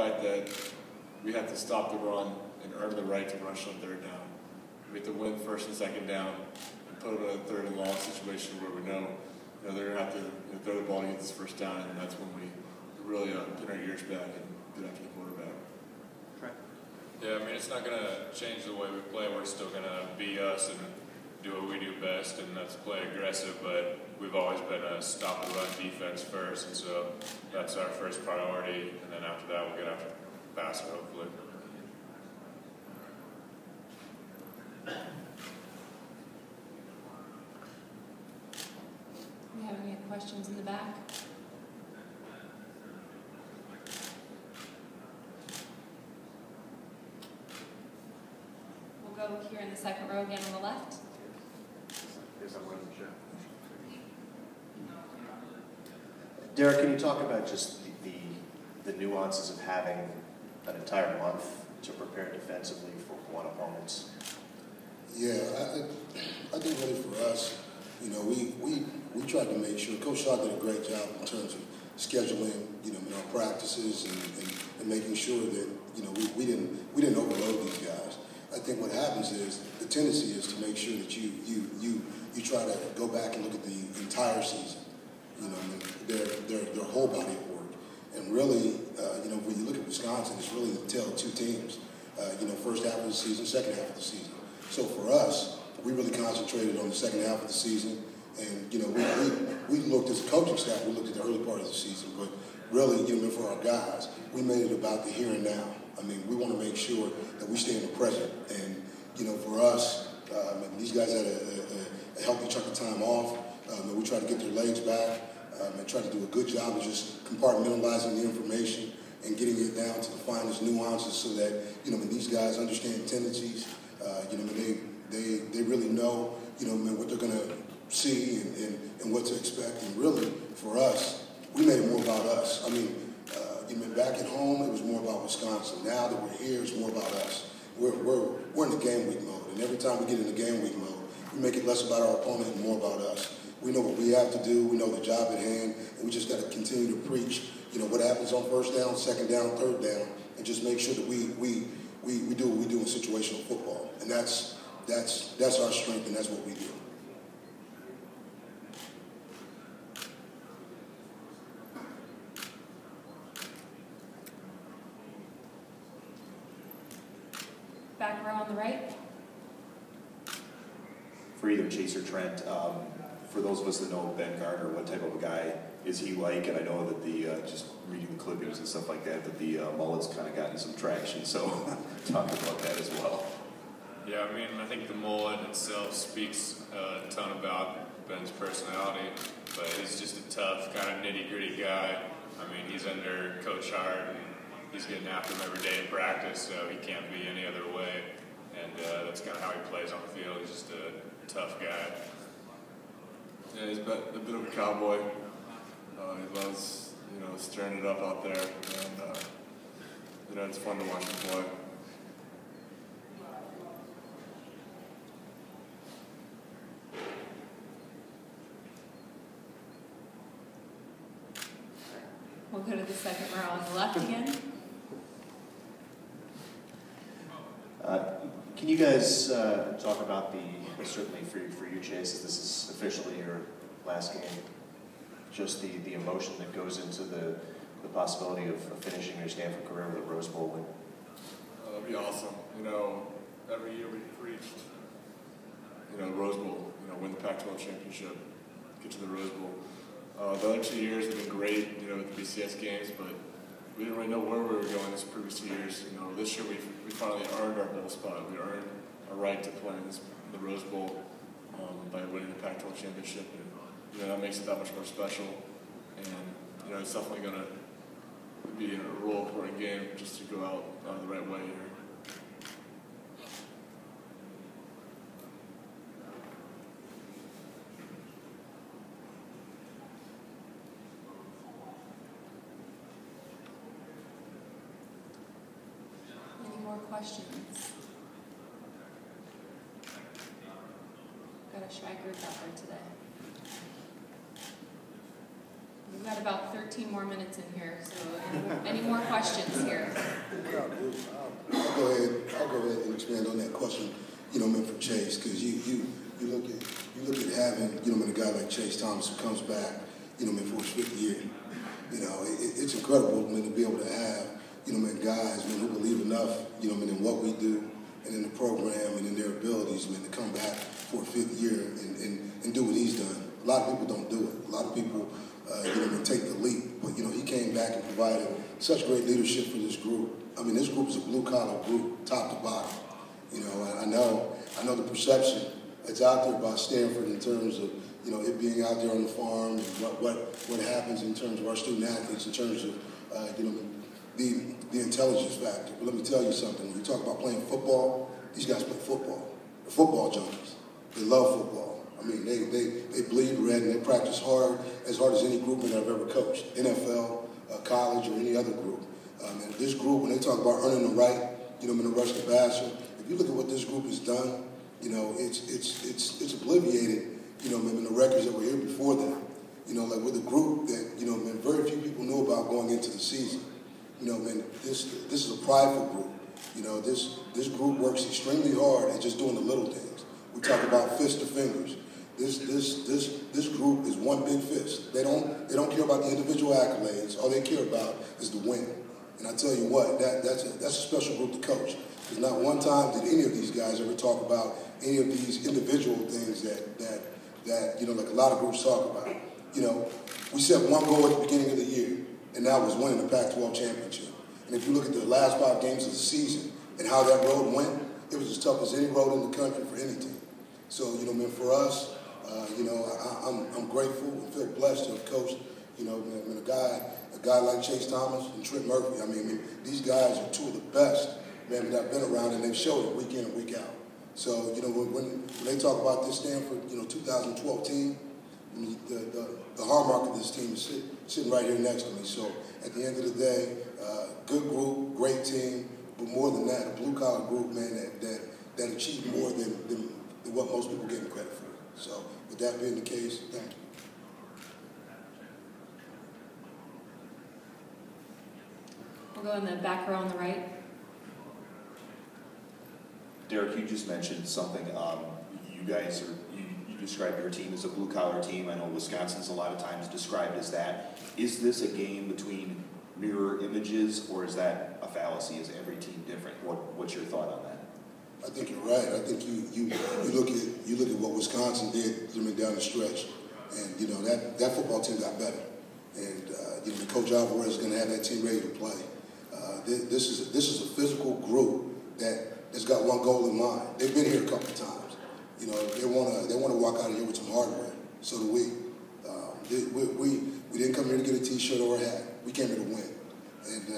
fact that we have to stop the run and earn the right to rush on third down. We have to win first and second down and put them in a third and long situation where we know, they're going to have to throw the ball to get this first down, and that's when we really pin our ears back and get after the quarterback. Trent? Yeah, I mean, it's not going to change the way we play. We're still going to be us and do what we do best, and that's play aggressive, but we've always been a stop-the-run defense first, and so that's our first priority, and then after that we'll get after the passer, hopefully. Do you have any questions in the back? We'll go here in the second row again on the left. Derek, can you talk about just the nuances of having an entire month to prepare defensively for one opponents? Yeah, I think really for us, we tried to make sure Coach Shaw did a great job in terms of scheduling, in our practices and making sure that we didn't overload these guys. I think what happens is the tendency is to make sure that you try to go back and look at the entire season, their whole body of work. And really, when you look at Wisconsin, it's really the tale of two teams. First half of the season, second half of the season. So for us, we really concentrated on the second half of the season. And, we looked as a coaching staff, we looked at the early part of the season, but really, for our guys, we made it about the here and now. I mean, we want to make sure that we stay in the present. And, for us, these guys had a healthy chunk of time off. We tried to get their legs back and try to do a good job of just compartmentalizing the information and getting it down to the finest nuances so that, when these guys understand tendencies, they really know, what they're going to see and what to expect. And really, for us, we made it more about us. I mean, back at home, it was more about Wisconsin. Now that we're here, it's more about us. We're in the game week mode, and every time we get in the game week mode, we make it less about our opponent and more about us. We know what we have to do. We know the job at hand, and we just got to continue to preach. What happens on first down, second down, third down, and just make sure that we do what we do in situational football, and that's our strength, and that's what we do. Back row on the right. For either Chase or Trent, for those of us that know Ben Gardner, what type of a guy is he like? And I know that just reading the clippings and stuff like that the mullet's kind of gotten some traction, so talk about that as well. Yeah, I mean, I think the mullet itself speaks a ton about Ben's personality, but he's just a tough, kind of nitty-gritty guy. I mean, he's under Coach Hart, and he's getting after him every day in practice, so he can't be any other way. And that's kind of how he plays on the field. He's just a tough guy. Yeah, he's a bit of a cowboy. He loves, stirring it up out there, and it's fun to watch him play. We'll go to the second row on the left again. Can you guys talk about certainly for you, Chase, as this is officially your last game, just the emotion that goes into the possibility of finishing your Stanford career with a Rose Bowl win? That'd be awesome. Every year we preached, Rose Bowl, win the Pac-12 championship, get to the Rose Bowl. The other 2 years have been great, with the BCS games, but we didn't really know where we were going these previous 2 years. This year we finally earned our bowl spot. We earned a right to play in the Rose Bowl by winning the Pac-12 championship, and that makes it that much more special. And it's definitely going to be a real important game just to go out the right way here. Questions? Got a shy group out there today. We've got about 13 more minutes in here, so any more questions here? that question, man, for Chase, because you look at having, man, a guy like Chase Thomas who comes back, man, for his 5th year. It's incredible, man, to be able to have, man, guys, man, who believe enough, man, in what we do and in the program and in their abilities, man, to come back for a 5th year and do what he's done. A lot of people don't do it. A lot of people, man, take the leap. But, he came back and provided such great leadership for this group. I mean, this group is a blue-collar group, top to bottom. I know the perception that's out there about Stanford in terms of, it being out there on the farm and what happens in terms of our student athletes, in terms of, the intelligence factor. But let me tell you something. When you talk about playing football, these guys play football. They're football junkies. They love football. I mean, they bleed red and they practice hard as any group that I've ever coached, NFL, college, or any other group. And this group, when they talk about earning the right, to rush the passer, if you look at what this group has done, it's obliviated, in the records that were here before them. Like with a group that, man, very few people know about going into the season. Man, this is a prideful group. This group works extremely hard at just doing the little things. We talk about fist to fingers. This group is one big fist. They don't care about the individual accolades. All they care about is the win. And I tell you what, that's a special group to coach. Because not one time did any of these guys ever talk about any of these individual things that like a lot of groups talk about. We set one goal at the beginning of the year, and that was winning the Pac-12 championship. And if you look at the last 5 games of the season and how that road went, it was as tough as any road in the country for any team. So, man, for us, I'm grateful and feel blessed to have coached, man, a guy like Chase Thomas and Trent Murphy. I mean, these guys are 2 of the best, man, that I've been around, and they've showed it week in and week out. So, when they talk about this Stanford, 2012 team, the hallmark of this team is sitting right here next to me. So, at the end of the day, good group, great team, but more than that, a blue-collar group, man, that achieved more than what most people give them credit for. So, with that being the case, thank you. We'll go in the back row on the right. Derek, you just mentioned something. You guys you described your team as a blue-collar team. I know Wisconsin's a lot of times described as that. Is this a game between mirror images, or is that a fallacy? Is every team different? What's your thought on that? I think you're right. I think you look at what Wisconsin did down the stretch, and that football team got better, and Coach Alvarez is going to have that team ready to play. This is a physical group that's got one goal in mind. They've been here a couple of times. They want to walk out of here with some hardware. So do we. We didn't come here to get a T-shirt or a hat. We came here to win. And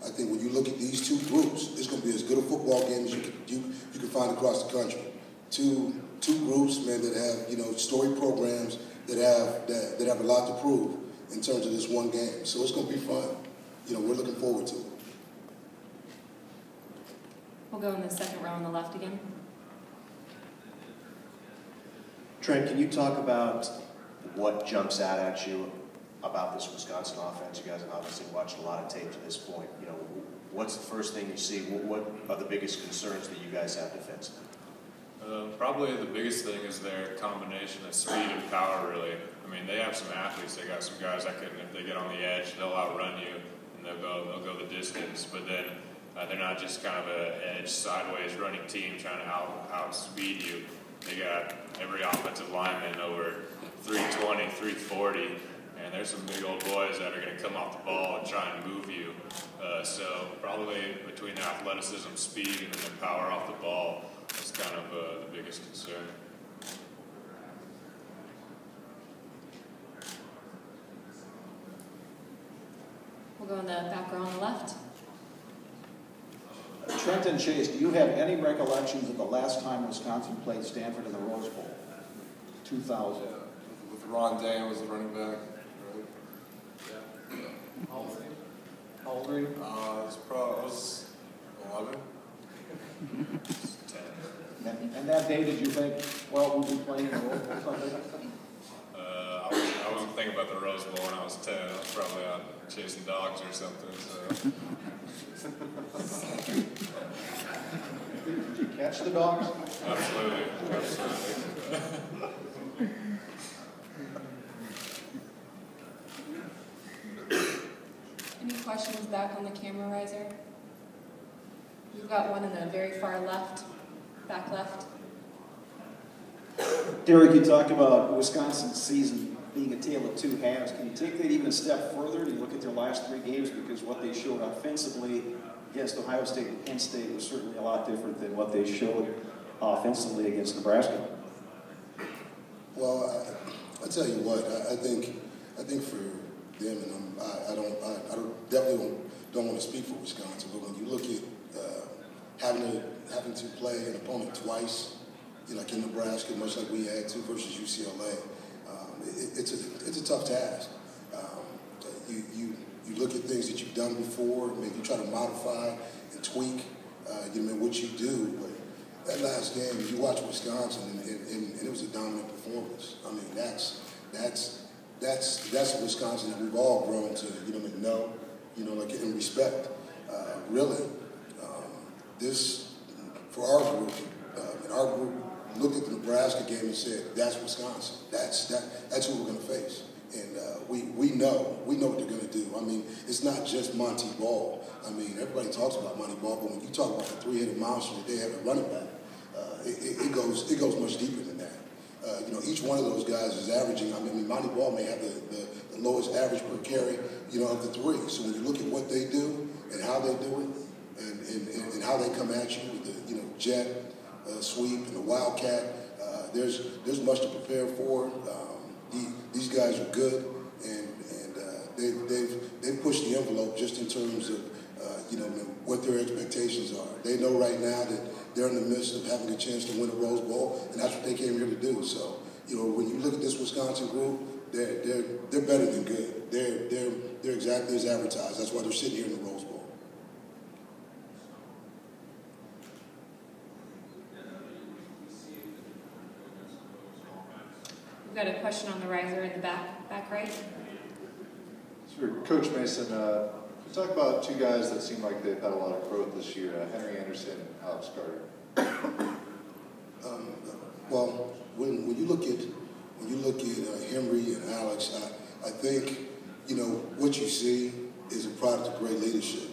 I think when you look at these 2 groups, it's going to be as good a football game as you can find across the country. Two groups, man, that have storied programs that have a lot to prove in terms of this one game. So it's going to be fun. We're looking forward to it. We'll go in the second row on the left again. Trent, can you talk about what jumps out at you about this Wisconsin offense? You guys have obviously watched a lot of tape to this point. What's the first thing you see? What are the biggest concerns that you guys have defensively? Probably the biggest thing is their combination of speed and power, really. I mean, they have some athletes. They got some guys that if they get on the edge, they'll outrun you, and they'll go the distance. But then they're not just kind of an edge sideways running team trying to outspeed you. They got every offensive lineman over 320, 340, and there's some big old boys that are going to come off the ball and try and move you. So probably between the athleticism, speed, and then the power off the ball is kind of the biggest concern. We'll go in the back row on the left. Trent and Chase, do you have any recollections of the last time Wisconsin played Stanford in the Rose Bowl? 2000. Yeah, with Ron Dan was the running back, right? Yeah. How old are you? I was 11. 10. And that day, did you think, well, we'll be playing in the Rose Bowl Sunday? I wasn't thinking about the Rose Bowl when I was 10. I was probably out chasing dogs or something. So. catch the dogs? Absolutely. Any questions back on the camera riser? We've got one in the very far left, back left. Derek, you talked about Wisconsin's season being a tale of two halves. Can you take that even a step further? Do you look at their last 3 games? Because what they showed offensively against Ohio State and Penn State was certainly a lot different than what they showed offensively against Nebraska. Well, I tell you what, I think for them, and I definitely don't want to speak for Wisconsin, but when you look at having to play an opponent twice, like in Nebraska, much like we had to versus UCLA, it's a tough task. You look at things that you've done before, maybe you try to modify and tweak, what you do. But that last game, you watch Wisconsin, and it was a dominant performance. I mean, that's a Wisconsin that we've all grown to, know, and respect. Really, this for our group, and our group looked at the Nebraska game and said, "That's Wisconsin. That's who we're going to face." And we know what they're going to do. I mean, it's not just Monty Ball. I mean, everybody talks about Monty Ball, but when you talk about the three-headed monster that they have at running back, it goes much deeper than that. Each one of those guys is averaging. I mean, Monty Ball may have the lowest average per carry, of the three. So when you look at what they do and how they do it, and how they come at you with the jet sweep and the wildcat, there's much to prepare for. These guys are good, and they've pushed the envelope just in terms of what their expectations are. They know right now that they're in the midst of having a chance to win a Rose Bowl, and that's what they came here to do. So when you look at this Wisconsin group, they're better than good. They're exactly as advertised. That's why they're sitting here in the Rose Bowl. We've got a question on the riser in the back right. Sure. Coach Mason, you talk about two guys that seem like they've had a lot of growth this year, Henry Anderson and Alex Carter. Well, when you look at Henry and Alex, I think what you see is a product of great leadership.